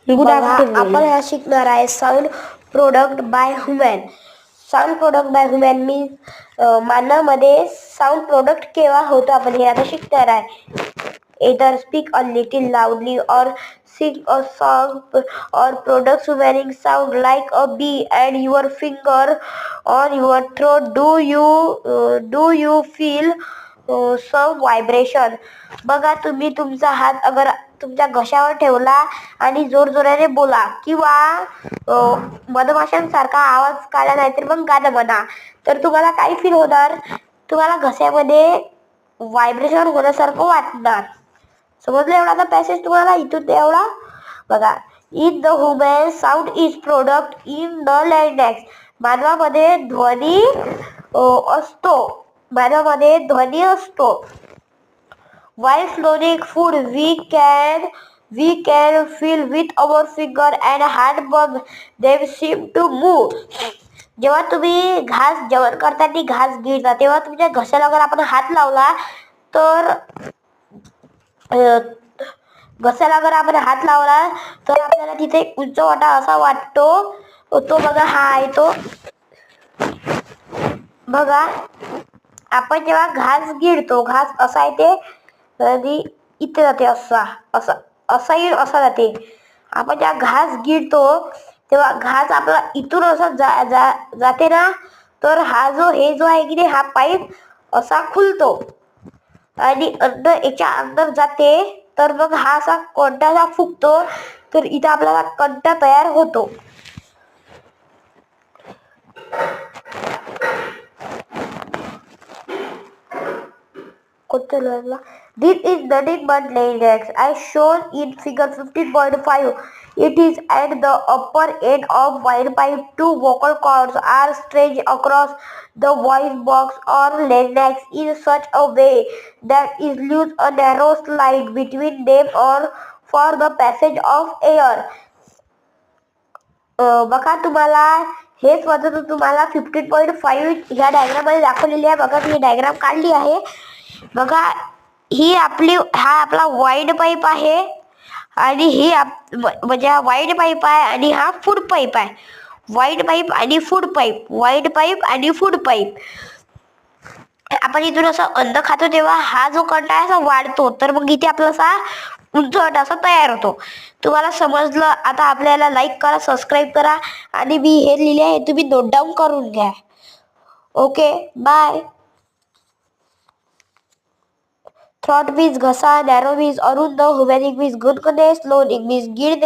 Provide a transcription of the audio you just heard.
Good afternoon. आपण हा शिकणार आहे sound product by human. Sound product by human means मानवामध्ये साऊंड प्रोडक्ट केव्हा होतो आपण हे आता शिकणार आहे. either speak a little loudly or sing a song or produce varying sound like a bee and your finger on your throat. Do you feel some vibration? बघा, तुम्ही तुमचा हात अगर तुमच्या घशावर ठेवला आणि जोर जोराने बोला किंवा मधमाशांसारखा आवाज काढला नाही तर मग गाणं म्हणा, तर तुम्हाला काय फील होणार? तुम्हाला घशामध्ये व्हायब्रेशन होण्यासारखं वाटणार. समजलं? एवढा पॅसेज तुम्हाला इथून एवढा बघा. In the human sound is product in the larynx. मानवामध्ये ध्वनी असतो. While swallowing food, we can feel with our finger and hand bump them seem to move. जेव्हा तुम्ही जेवण करताना घास गिळता तेव्हा तुमच्या घशाला अगर आपण हात लावला तर आपल्याला तिथे उंच वाटा असा वाटतो. तो बघा, हा आहे तो. बघा, आपण जेव्हा घास गिळतो, घास असा आहे ते आणि इथे जाते, असा जाते. आपण जेव्हा घास गिळतो तेव्हा घास आपला इथून असा जाते ना, तर हे जो आहे की नाही, हा पाईप असा खुलतो आणि अन्न याच्या अंदर जाते, तर मग हा असा कंठाला फुगतो, तर इथं आपल्याला कंठ तयार होतो. This is nothing but larynx as shown in figure 15.5. It is at the upper end of windpipe. Two vocal cords are stretched across the voice box or larynx in such a way that it leaves a narrow slide between them or for the passage of air. बघा, तुम्हाला हेच वाटतं तुम्हाला 15.5 ह्या diagram मध्ये दाखवलेली आहे. बघा, मी डायग्राम काढली आहे. बघा, हा आपला वाईड पाईप आहे आणि म्हणजे हा वाईड पाईप आहे आणि हा फूड पाईप आहे. वाईड पाईप आणि फूड पाईप. आपण इथून असं अन्न खातो तेव्हा हा जो कंठ आहे असा वाढतो, तर मग इथे आपला असा उंच वाटा असा तयार होतो. तुम्हाला समजलं? आता आपल्याला लाईक करा, सबस्क्राईब करा आणि मी हे लिहिले आहे तुम्ही नोट डाऊन करून घ्या. Okay, bye. थ्रॉट मीन्स घसा, नॅरो मीन्स अरुंद, ह्युमॅनिक मीन्स गुणगुणे, स्लोनिक मीन्स गिळणे.